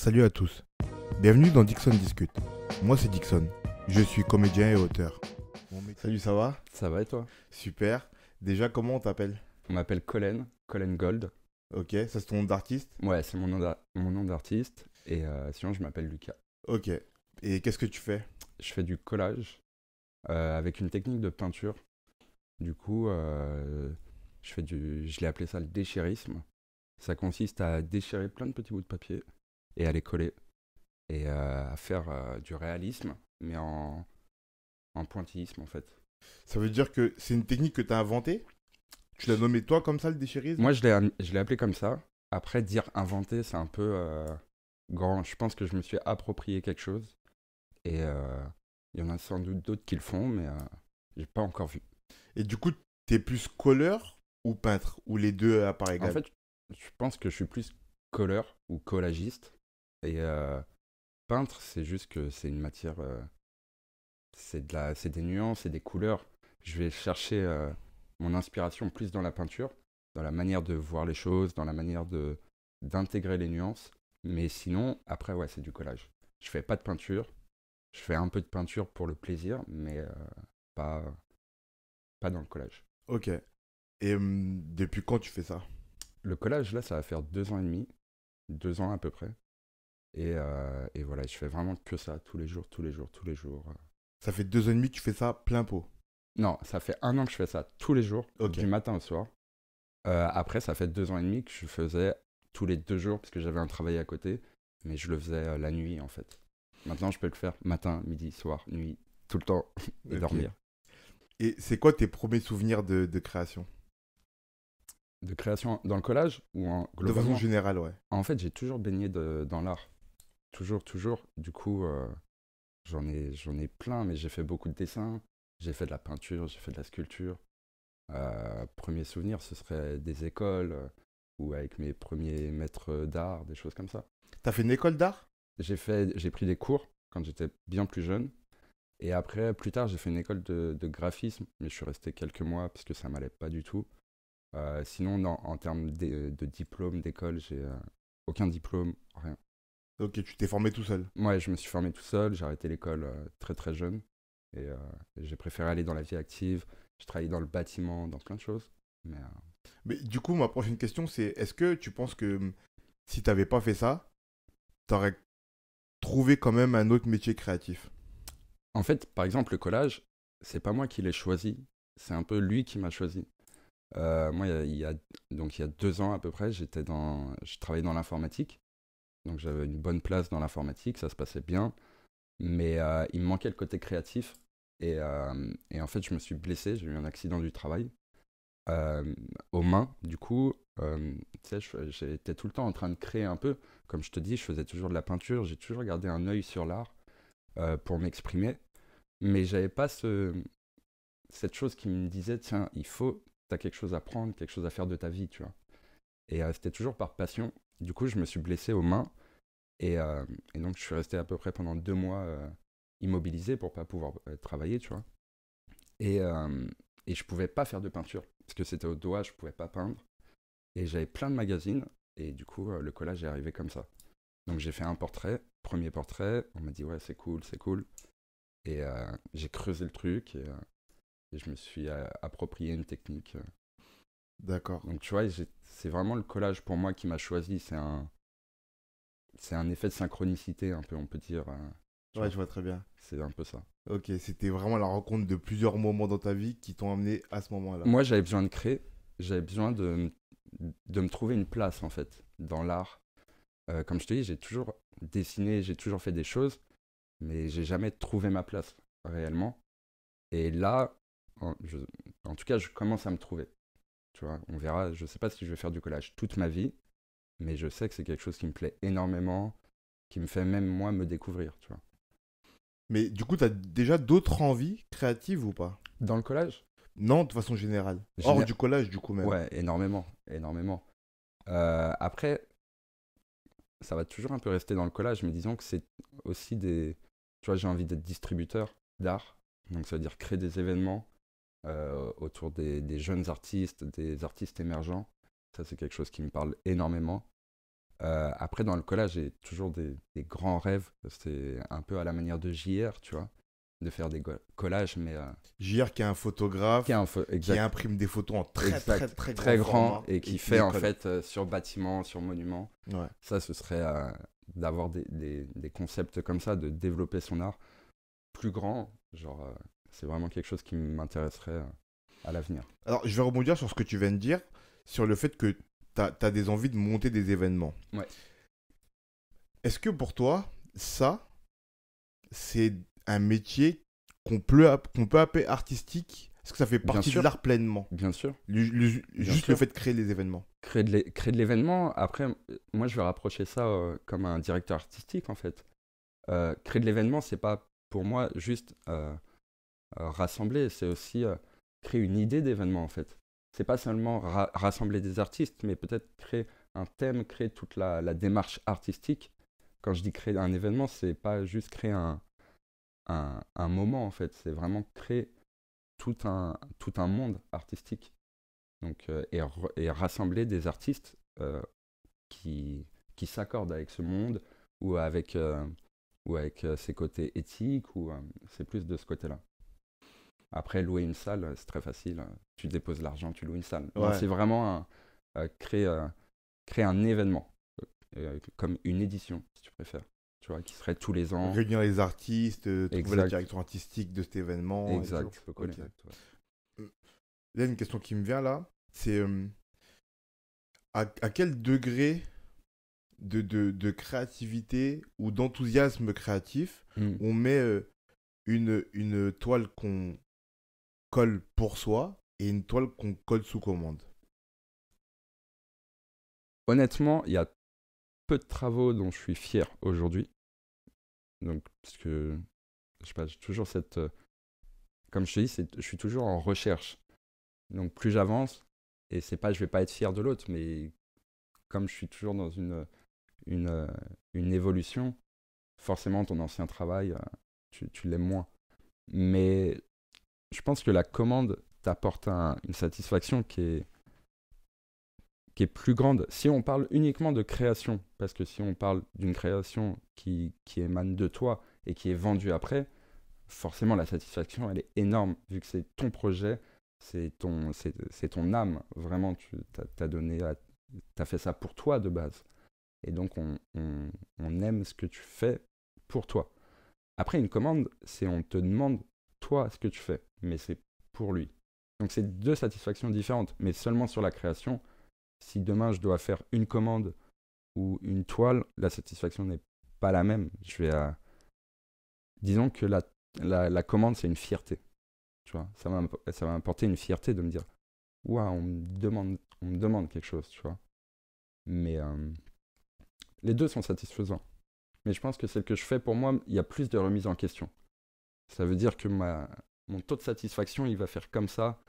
Salut à tous, bienvenue dans Dixon Discute. Moi c'est Dixon, je suis comédien et auteur. Salut, ça va? Ça va et toi? Super. Déjà, comment on t'appelle? On m'appelle Colin, Colin Gold. Ok, ça c'est ton nom d'artiste? Ouais, c'est mon nom d'artiste. Et sinon, je m'appelle Lucas. Ok. Et qu'est-ce que tu fais? Je fais du collage avec une technique de peinture. Du coup, je l'ai appelé ça le déchirisme. Ça consiste à déchirer plein de petits bouts de papier et à les coller. Et à faire du réalisme, mais en pointillisme en fait. Ça veut dire que c'est une technique que tu as inventée? Tu l'as nommé toi comme ça, le déchirisme? Moi, je l'ai appelé comme ça. Après, dire inventer, c'est un peu grand. Je pense que je me suis approprié quelque chose. Et il y en a sans doute d'autres qui le font, mais j'ai pas encore vu. Et du coup, t'es plus colleur ou peintre? Ou les deux à part En égale? fait, je pense que je suis plus colleur ou collagiste. Et peintre, c'est juste que c'est une matière, c'est des nuances, c'est des couleurs. Je vais chercher mon inspiration plus dans la peinture, dans la manière de voir les choses, dans la manière d'intégrer les nuances. Mais sinon, après, ouais, c'est du collage. Je fais pas de peinture. Je fais un peu de peinture pour le plaisir, mais pas, pas dans le collage. Ok. Et depuis quand tu fais ça? Le collage, là, ça va faire 2 ans et demi, 2 ans à peu près. Et voilà, je fais vraiment que ça, tous les jours, tous les jours, tous les jours. Ça fait 2 ans et demi que tu fais ça plein pot. Non, ça fait 1 an que je fais ça tous les jours, Ok. du matin au soir. Après, ça fait 2 ans et demi que je faisais tous les 2 jours, parce que j'avais un travail à côté, mais je le faisais la nuit, en fait. Maintenant, je peux le faire matin, midi, soir, nuit, tout le temps, et Ok. dormir. Et c'est quoi tes premiers souvenirs de création? De création dans le collage ou De façon globalement? générale, ouais. En fait, j'ai toujours baigné dans l'art. Toujours, toujours. Du coup, j'en ai plein, mais j'ai fait beaucoup de dessins. J'ai fait de la peinture, j'ai fait de la sculpture. Premier souvenir, ce serait des écoles ou avec mes premiers maîtres d'art, des choses comme ça. T'as fait une école d'art? J'ai pris des cours quand j'étais bien plus jeune. Et après, plus tard, j'ai fait une école de graphisme, mais je suis resté quelques mois parce que ça m'allait pas du tout. Sinon, en termes de diplôme, d'école, j'ai aucun diplôme, rien. Ok, tu t'es formé tout seul. Moi, je me suis formé tout seul, j'ai arrêté l'école très très jeune. Et j'ai préféré aller dans la vie active. J'ai travaillé dans le bâtiment, dans plein de choses. Mais Mais du coup, ma prochaine question, c'est est-ce que tu penses que si t'avais pas fait ça, t'aurais trouvé quand même un autre métier créatif? en fait, par exemple, le collage, c'est pas moi qui l'ai choisi, c'est un peu lui qui m'a choisi. Moi, donc, il y a 2 ans à peu près, je travaillais dans l'informatique. Donc j'avais une bonne place dans l'informatique, ça se passait bien. Mais il me manquait le côté créatif. Et en fait, je me suis blessé, j'ai eu un accident du travail aux mains. Du coup, tu sais, j'étais tout le temps en train de créer un peu. Comme je te dis, je faisais toujours de la peinture, j'ai toujours gardé un œil sur l'art pour m'exprimer. Mais j'avais pas cette chose qui me disait, tiens, t'as quelque chose à prendre, quelque chose à faire de ta vie, tu vois. Et c'était toujours par passion. Du coup, je me suis blessé aux mains. Et donc, je suis resté à peu près pendant 2 mois immobilisé pour pas pouvoir travailler, tu vois. Et, euh, et je pouvais pas faire de peinture parce que c'était au doigt, je pouvais pas peindre. Et j'avais plein de magazines. Et du coup, le collage est arrivé comme ça. Donc, j'ai fait un portrait, premier portrait. On m'a dit, ouais, c'est cool, c'est cool. Et j'ai creusé le truc et je me suis approprié une technique. D'accord. Donc, tu vois, c'est vraiment le collage pour moi qui m'a choisi. C'est un effet de synchronicité, un peu, on peut dire. Tu Ouais, vois, je vois très bien. c'est un peu ça. Ok, c'était vraiment la rencontre de plusieurs moments dans ta vie qui t'ont amené à ce moment-là. Moi, j'avais besoin de créer, j'avais besoin de me trouver une place, en fait, dans l'art. Comme je te dis, j'ai toujours dessiné, j'ai toujours fait des choses, mais j'ai jamais trouvé ma place, réellement. Et là, en tout cas, je commence à me trouver. Tu vois, on verra, je sais pas si je vais faire du collage toute ma vie, mais je sais que c'est quelque chose qui me plaît énormément, qui me fait même, moi, me découvrir, tu vois. Mais du coup, t'as déjà d'autres envies créatives ou pas? Dans le collage, Non, de façon générale. Hors géné- du collage, du coup, même. ouais, énormément, énormément. Après, ça va toujours un peu rester dans le collage, mais disons que c'est aussi des... Tu vois, j'ai envie d'être distributeur d'art, donc ça veut dire créer des événements autour des jeunes artistes, des artistes émergents. Ça, c'est quelque chose qui me parle énormément. Après, dans le collage, j'ai toujours des grands rêves. C'est un peu à la manière de JR, tu vois, de faire des collages, mais JR qui est un photographe qui exact, imprime des photos en très exact, très très très grand grand format et qui qui fait les en colle. fait sur bâtiment, sur monument. Ouais. Ça, ce serait d'avoir des concepts comme ça, de développer son art plus grand. Genre, c'est vraiment quelque chose qui m'intéresserait à l'avenir. Alors, je vais rebondir sur ce que tu viens de dire, sur le fait que tu as des envies de monter des événements. Ouais. Est-ce que pour toi, ça, c'est un métier qu'on peut appeler artistique? Est-ce que ça fait Bien partie de sûr, l'art pleinement? bien sûr. Bien Juste le sûr. fait de créer les événements. Créer de l'événement, après, moi je vais rapprocher ça comme un directeur artistique en fait. Créer de l'événement, c'est pas pour moi juste rassembler, c'est aussi créer une idée d'événement en fait. C'est pas seulement rassembler des artistes, mais peut-être créer un thème, créer toute la démarche artistique. Quand je dis créer un événement, c'est pas juste créer un moment en fait, c'est vraiment créer tout un monde artistique. Donc, et rassembler des artistes qui, qui s'accordent avec ce monde ou avec ses côtés éthiques, ou c'est plus de ce côté-là. Après, louer une salle, c'est très facile. Tu déposes l'argent, tu loues une salle. Non, Ouais. c'est vraiment créer un événement, comme une édition, si tu préfères. Tu vois, qui serait tous les ans. Réunir les artistes, trouver la Exact, direction artistique de cet événement et tout. exact. Coco, Ok. exact, ouais. Là, une question qui me vient là, c'est à quel degré de créativité ou d'enthousiasme créatif Hmm. on met une toile qu'on colle pour soi et une toile qu'on colle sous commande? Honnêtement, il y a peu de travaux dont je suis fier aujourd'hui. Donc, parce que, je sais pas, j'ai toujours cette. Comme je te dis, je suis toujours en recherche. Donc, plus j'avance, et c'est pas, je vais pas être fier de l'autre, mais comme je suis toujours dans une, euh, une évolution, forcément, ton ancien travail, tu l'aimes moins. Mais je pense que la commande t'apporte une satisfaction qui est plus grande. Si on parle uniquement de création, parce que si on parle d'une création qui émane de toi et qui est vendue après, forcément la satisfaction elle est énorme, vu que c'est ton projet, c'est ton âme. Vraiment, tu t'as fait ça pour toi de base. Et donc on aime ce que tu fais pour toi. Après, une commande, c'est on te demande toi ce que tu fais, mais c'est pour lui. Donc c'est deux satisfactions différentes, mais seulement sur la création. Si demain je dois faire une commande ou une toile, la satisfaction n'est pas la même. Disons que la commande, c'est une fierté. Tu vois, ça va m'apporter une fierté de me dire, waouh, on me demande quelque chose, tu vois. Mais les deux sont satisfaisants. Mais je pense que celle que je fais pour moi, il y a plus de remise en question. Ça veut dire que mon taux de satisfaction, il va faire comme ça.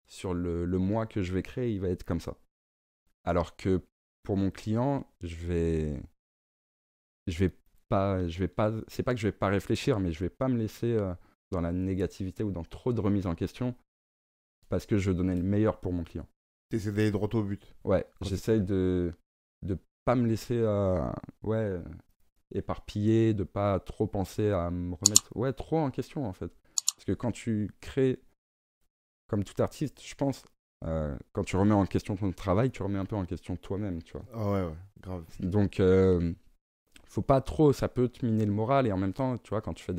Sur le mois que je vais créer, il va être comme ça. Alors que pour mon client, je vais pas, c'est pas que je vais pas réfléchir, mais je vais pas me laisser dans la négativité ou dans trop de remise en question parce que je veux donner le meilleur pour mon client. T'essaies d'aller droit au but. Ouais, Quand j'essaye de pas me laisser ouais, éparpiller, de pas trop penser à me remettre trop en question en fait. Parce que quand tu crées, comme tout artiste, je pense, quand tu remets en question ton travail, tu remets un peu en question toi-même, tu vois. Ah ouais, ouais, grave. Donc, faut pas trop, ça peut te miner le moral, et en même temps, tu vois, quand tu fais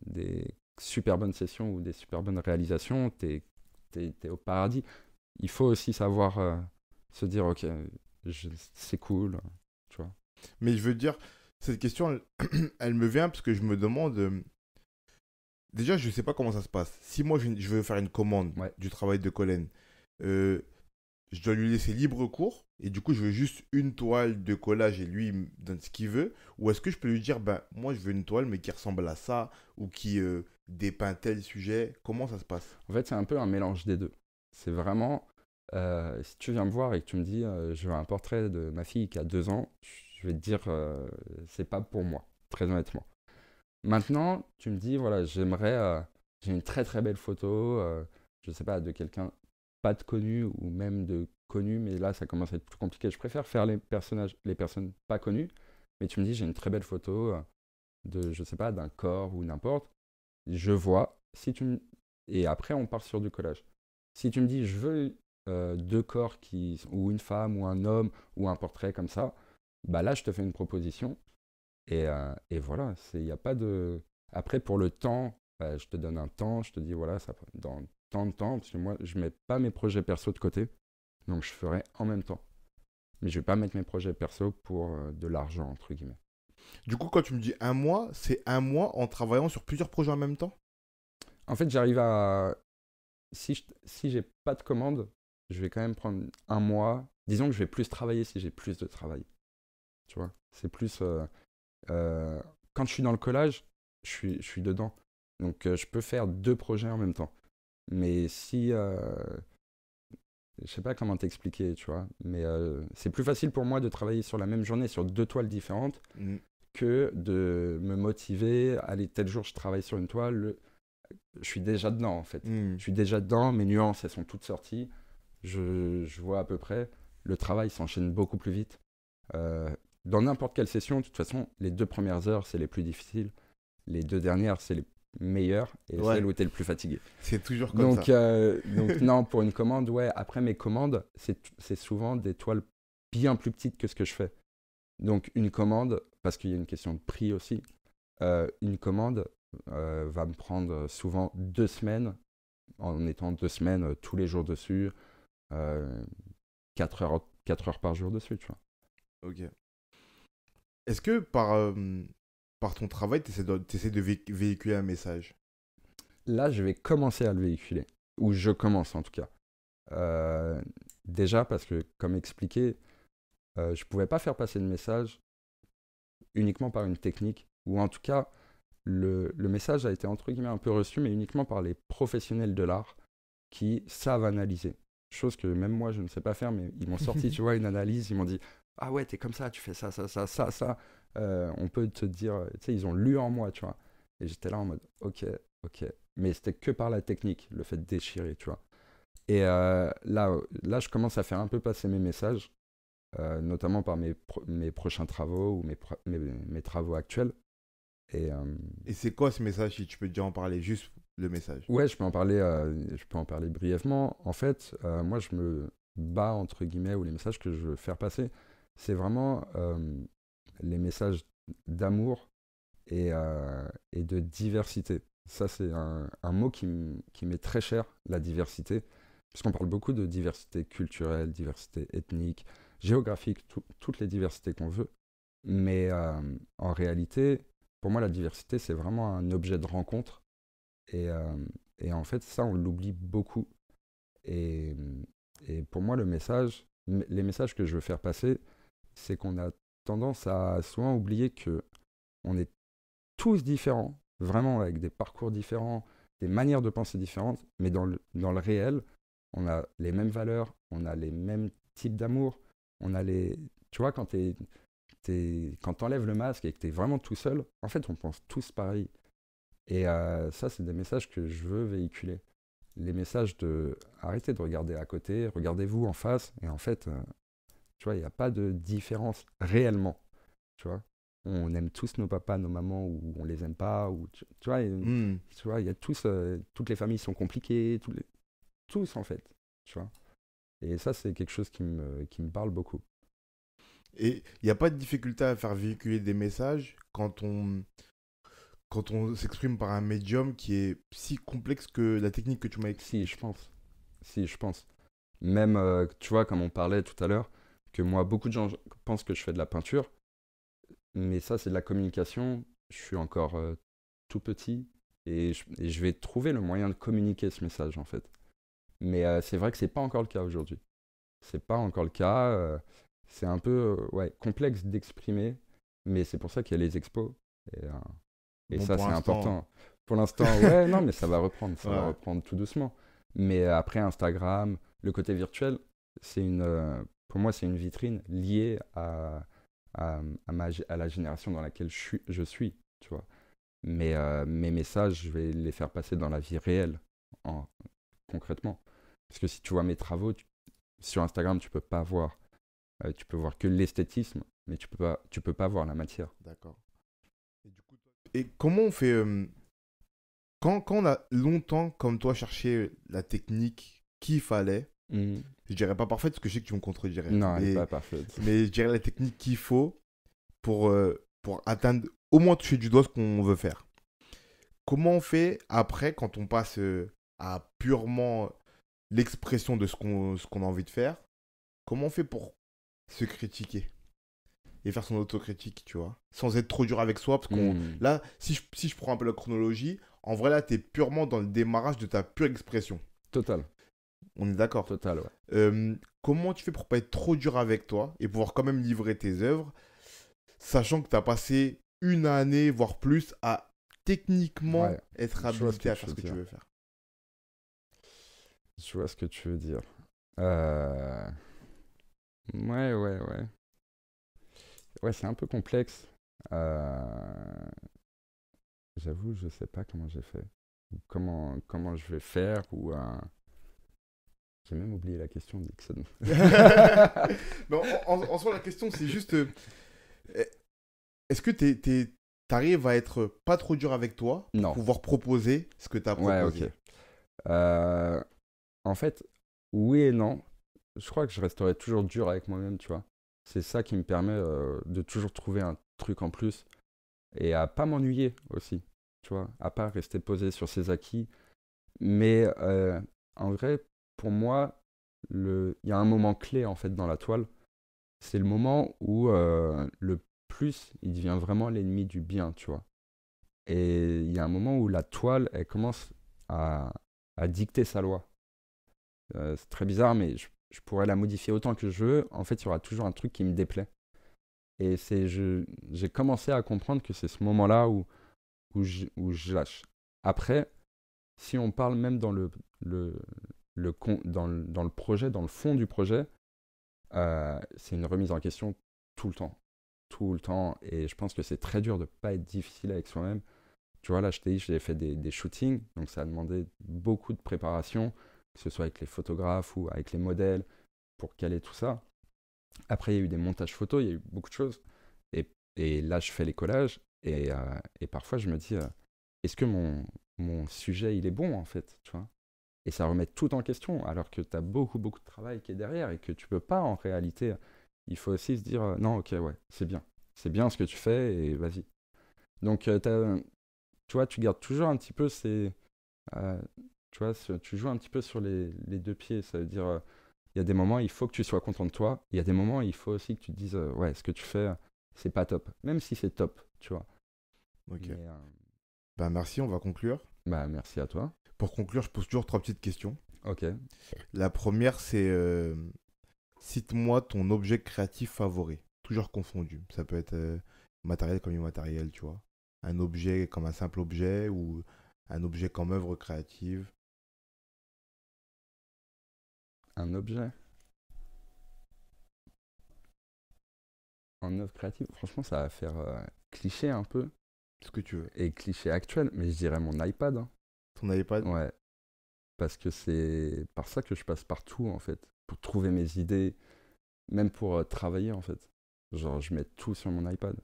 des super bonnes sessions ou des super bonnes réalisations, t'es au paradis. Il faut aussi savoir se dire, ok, c'est cool, tu vois. Mais je veux dire, cette question, elle me vient parce que je me demande. Déjà, je sais pas comment ça se passe. Si moi, je veux faire une commande Ouais. du travail de Colin, euh, je dois lui laisser libre cours et du coup, je veux juste une toile de collage et lui, il me donne ce qu'il veut. Ou est-ce que je peux lui dire, ben, moi, je veux une toile, mais qui ressemble à ça ou qui dépeint tel sujet? Comment ça se passe? En fait, c'est un peu un mélange des deux. C'est vraiment, si tu viens me voir et que tu me dis, je veux un portrait de ma fille qui a 2 ans, je vais te dire, c'est pas pour moi, très honnêtement. Maintenant, tu me dis, voilà, j'ai une très très belle photo, je sais pas, de quelqu'un pas de connu ou même de connus, mais là, ça commence à être plus compliqué. Je préfère faire les personnes pas connues, mais tu me dis, j'ai une très belle photo de, je sais pas, d'un corps ou n'importe. Je vois, et après, on part sur du collage. Si tu me dis, je veux deux corps ou une femme ou un homme ou un portrait comme ça, bah là, je te fais une proposition. Et voilà, il n'y a pas de... Après, pour le temps, bah, je te donne un temps, je te dis, voilà, ça dans tant de temps, parce que moi, je mets pas mes projets perso de côté, donc je ferai en même temps. Mais je vais pas mettre mes projets perso pour de l'argent, entre guillemets. Du coup, quand tu me dis un mois, c'est un mois en travaillant sur plusieurs projets en même temps? En fait, j'arrive à... Si j'ai pas de commande, je vais quand même prendre un mois. Disons que je vais plus travailler si j'ai plus de travail. Tu vois, c'est plus... quand je suis dans le collage, je suis dedans. Donc, je peux faire deux projets en même temps. Mais si... je sais pas comment t'expliquer, tu vois. Mais c'est plus facile pour moi de travailler sur la même journée sur deux toiles différentes Mm. que de me motiver. Allez, tel jour, je travaille sur une toile. Je suis déjà dedans, en fait. Mm. Je suis déjà dedans. Mes nuances, elles sont toutes sorties. Je vois à peu près. Le travail s'enchaîne beaucoup plus vite. Euh, dans n'importe quelle session, de toute façon, les 2 premières heures, c'est les plus difficiles. Les 2 dernières, c'est les meilleures. Et Ouais, celles où tu es le plus fatigué. c'est toujours comme ça. Donc non, pour une commande, ouais. Après, mes commandes, c'est souvent des toiles bien plus petites que ce que je fais. Donc une commande, parce qu'il y a une question de prix aussi, une commande va me prendre souvent 2 semaines, en étant 2 semaines tous les jours dessus, euh, 4 heures par jour dessus, tu vois. Ok. Est-ce que par ton travail, tu essaies de véhiculer un message? Là, je vais commencer à le véhiculer, ou je commence en tout cas. Euh, Déjà parce que, comme expliqué, je ne pouvais pas faire passer le message uniquement par une technique, ou en tout cas, le message a été entre guillemets un peu reçu, mais uniquement par les professionnels de l'art qui savent analyser. Chose que même moi, je ne sais pas faire, mais ils m'ont sorti, tu vois, une analyse, ils m'ont dit, ah ouais, t'es comme ça, tu fais ça, ça, ça, ça, ça. On peut te dire, tu sais, ils ont lu en moi, tu vois. Et j'étais là en mode, ok, ok. Mais c'était que par la technique, le fait de déchirer, tu vois. Et là, je commence à faire un peu passer mes messages, notamment par mes prochains travaux ou mes travaux actuels. Et Et c'est quoi ce message, si tu peux déjà en parler, juste le message? ouais, je peux en parler brièvement. En fait, moi, je me bats, entre guillemets, ou les messages que je veux faire passer, c'est vraiment les messages d'amour et de diversité. Ça, c'est un mot qui m'est très cher, la diversité, puisqu'on parle beaucoup de diversité culturelle, diversité ethnique, géographique, toutes les diversités qu'on veut. Mais en réalité, pour moi, la diversité, c'est vraiment un objet de rencontre. Et, en fait, ça, on l'oublie beaucoup. Et, et pour moi, les messages que je veux faire passer, c'est qu'on a tendance à souvent oublier que on est tous différents, vraiment avec des parcours différents, des manières de penser différentes, mais dans le réel, on a les mêmes valeurs, on a les mêmes types d'amour, on a les... Tu vois, quand t'enlèves le masque et que t'es vraiment tout seul, en fait, on pense tous pareil. Et ça, c'est des messages que je veux véhiculer. Les messages de arrêtez de regarder à côté, regardez-vous en face, et en fait, tu vois, il n'y a pas de différence réellement. Tu vois, on aime tous nos papas, nos mamans, ou on les aime pas, ou tu vois, Hmm. tu vois, il y a toutes les familles sont compliquées, tous en fait, tu vois. Et ça, c'est quelque chose qui me parle beaucoup. Et il n'y a pas de difficulté à faire véhiculer des messages quand on s'exprime par un médium qui est si complexe que la technique que tu m'as Si, expliquée. je pense. Si, je pense. Même, tu vois, comme on parlait tout à l'heure, que moi, beaucoup de gens pensent que je fais de la peinture, mais ça, c'est de la communication. Je suis encore tout petit et je vais trouver le moyen de communiquer ce message, en fait. Mais c'est vrai que c'est pas encore le cas aujourd'hui. C'est pas encore le cas. C'est un peu ouais, complexe d'exprimer, mais c'est pour ça qu'il y a les expos. Et, euh, et Bon, ça, pour c'est l'instant, important. Pour l'instant, ouais, non, mais ça va ouais. reprendre tout doucement. Mais après, Instagram, le côté virtuel, pour moi, c'est une vitrine liée à la génération dans laquelle je suis, tu vois. Mais mes messages, je vais les faire passer dans la vie réelle, en, concrètement. Parce que si tu vois mes travaux, Sur Instagram, tu peux pas voir. Tu peux voir que l'esthétisme, mais tu peux pas voir la matière. D'accord. Et comment on fait quand on a longtemps, comme toi, cherché la technique qu'il fallait, Mhm. je dirais pas parfaite parce que je sais que tu me contredirais, Non, elle est pas parfaite. mais je dirais la technique qu'il faut pour atteindre, au moins toucher du doigt ce qu'on veut faire. Comment on fait après quand on passe à purement l'expression de ce qu'on a envie de faire? Comment on fait pour se critiquer et faire son autocritique, tu vois, sans être trop dur avec soi? Parce qu'on Mhm. là, si je prends un peu la chronologie, en vrai, là, tu es purement dans le démarrage de ta pure expression. Total, On est d'accord. total, ouais. Comment tu fais pour pas être trop dur avec toi et pouvoir quand même livrer tes œuvres, sachant que tu as passé une année, voire plus, à techniquement Ouais, être je vois ce habilité que à tu faire veux ce que tu dire. veux faire? Je vois ce que tu veux dire. Euh, Ouais, ouais, ouais. Ouais, c'est un peu complexe. Euh, J'avoue, je sais pas comment j'ai fait. Ou comment je vais faire. J'ai même oublié la question, Dixon. Mais en soi, la question, c'est juste est-ce que t'arrives à être pas trop dur avec toi pour Non. pouvoir proposer ce que tu as Ouais, ok. proposé? Euh, En fait, oui et non. Je crois que je resterai toujours dur avec moi-même, tu vois. C'est ça qui me permet de toujours trouver un truc en plus et à pas m'ennuyer aussi, tu vois, à pas rester posé sur ses acquis. Mais en vrai, pour moi, il y a un moment clé en fait dans la toile. C'est le moment où le plus, il devient vraiment l'ennemi du bien, tu vois. Et il y a un moment où la toile, elle commence à, à dicter sa loi. C'est très bizarre, mais je pourrais la modifier autant que je veux. En fait, il y aura toujours un truc qui me déplaît. Et j'ai commencé à comprendre que c'est ce moment-là où je lâche. Après, si on parle même le, dans le projet, dans le fond du projet, c'est une remise en question tout le temps. Tout le temps. Et je pense que c'est très dur de ne pas être difficile avec soi-même. Tu vois, là, je t'ai dit, j'ai fait des shootings, donc ça a demandé beaucoup de préparation, que ce soit avec les photographes ou avec les modèles, pour caler tout ça. Après, il y a eu des montages photos, il y a eu beaucoup de choses. Et là, je fais les collages, et parfois, je me dis, est-ce que mon sujet, il est bon, en fait, tu vois? Et ça remet tout en question, alors que tu as beaucoup, beaucoup de travail qui est derrière, et que tu peux pas, en réalité. Il faut aussi se dire, non, ok, ouais, c'est bien. C'est bien ce que tu fais, et vas-y. Donc, tu vois, tu gardes toujours un petit peu euh, tu vois, tu joues un petit peu sur les deux pieds. Ça veut dire, il y a des moments, il faut que tu sois content de toi. Il y a des moments, il faut aussi que tu te dises, ouais, ce que tu fais, c'est pas top. Même si c'est top, tu vois. Ok. Mais, Ben merci, on va conclure. bah, merci à toi. Pour conclure, je pose toujours trois petites questions. Ok. La première, c'est cite-moi ton objet créatif favori, toujours confondu. Ça peut être matériel comme immatériel, tu vois. Un objet comme un simple objet ou un objet comme œuvre créative. Un objet en œuvre créative, franchement, ça va faire cliché un peu. Ce que tu veux. Et cliché actuel, mais je dirais mon iPad, hein. Ton iPad? Ouais. Parce que c'est par ça que je passe partout, en fait. Pour trouver mes idées, même pour travailler, en fait. Genre, je mets tout sur mon iPad.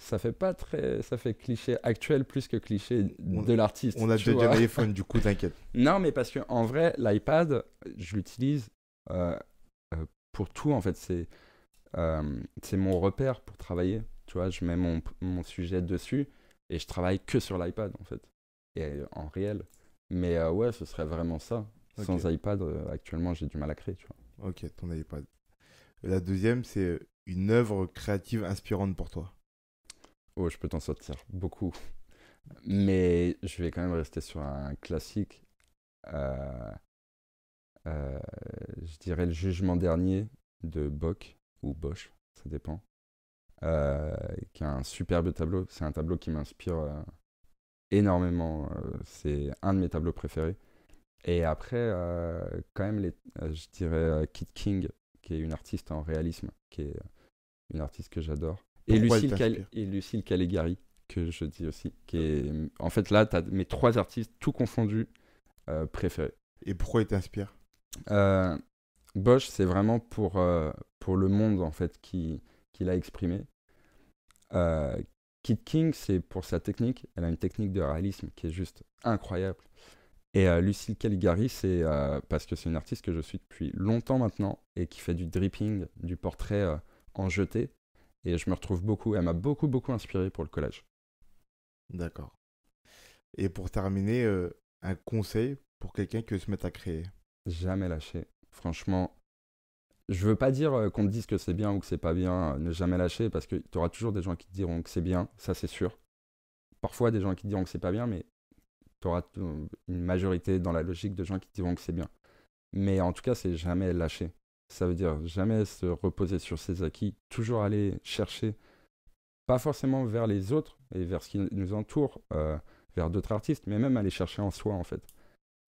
Ça fait pas très. Ça fait cliché actuel plus que cliché On, de l'artiste, on a tu déjà dit un vois. iPhone, du coup, t'inquiète. Non, mais parce que en vrai, l'iPad, je l'utilise euh, pour tout, en fait. C'est mon repère pour travailler. Tu vois, je mets mon sujet dessus et je travaille que sur l'iPad, en fait. Et en réel. Mais ouais, ce serait vraiment ça. Ok, Sans iPad, actuellement, j'ai du mal à créer, tu vois. ok, ton iPad. La deuxième, c'est une œuvre créative inspirante pour toi. Oh, je peux t'en sortir beaucoup. Mais je vais quand même rester sur un classique. Euh, euh, je dirais le jugement dernier de Bock ou Bosch, ça dépend. Qui a un superbe tableau. C'est un tableau qui m'inspire énormément. C'est un de mes tableaux préférés. Et après, quand même, je dirais Kit King, qui est une artiste en réalisme, qui est une artiste que j'adore. Pourquoi elle t'inspire? Et Lucille Caligari, que je dis aussi. Qui est, en fait, là, tu as mes trois artistes, tout confondus, préférés. Et pourquoi elle t'inspire? Euh, Bosch, c'est vraiment pour le monde, en fait, qu'il a exprimé. Euh, Kid King, c'est pour sa technique. Elle a une technique de réalisme qui est juste incroyable. Et Lucille Caligari, c'est parce que c'est une artiste que je suis depuis longtemps maintenant et qui fait du dripping, du portrait en jeté. Et je me retrouve beaucoup. Elle m'a beaucoup, beaucoup inspiré pour le collage. D'accord. Et pour terminer, un conseil pour quelqu'un qui veut se mettre à créer. Jamais lâcher. Franchement, je veux pas dire qu'on te dise que c'est bien ou que c'est pas bien, ne jamais lâcher, parce que tu auras toujours des gens qui te diront que c'est bien, ça c'est sûr. Parfois des gens qui te diront que c'est pas bien, mais tu auras une majorité dans la logique de gens qui te diront que c'est bien. Mais en tout cas, c'est jamais lâcher. Ça veut dire jamais se reposer sur ses acquis, toujours aller chercher, pas forcément vers les autres et vers ce qui nous entoure, vers d'autres artistes, mais même aller chercher en soi en fait.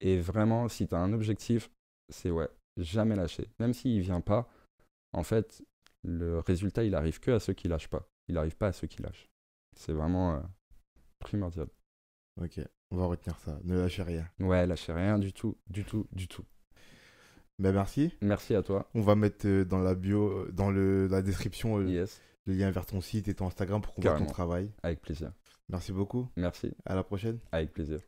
Et vraiment, si tu as un objectif, c'est ouais, jamais lâcher. Même s'il vient pas, en fait, le résultat, il arrive que à ceux qui lâchent pas. Il arrive pas à ceux qui lâchent. C'est vraiment primordial. Ok, on va retenir ça. Ne lâchez rien. Ouais, lâchez rien du tout, du tout, du tout. Ben merci. Merci à toi. On va mettre dans la bio, la description, Yes, le lien vers ton site et ton Instagram pour qu'on voit ton carrément. travail. Avec plaisir. Merci beaucoup. Merci, À la prochaine. avec plaisir.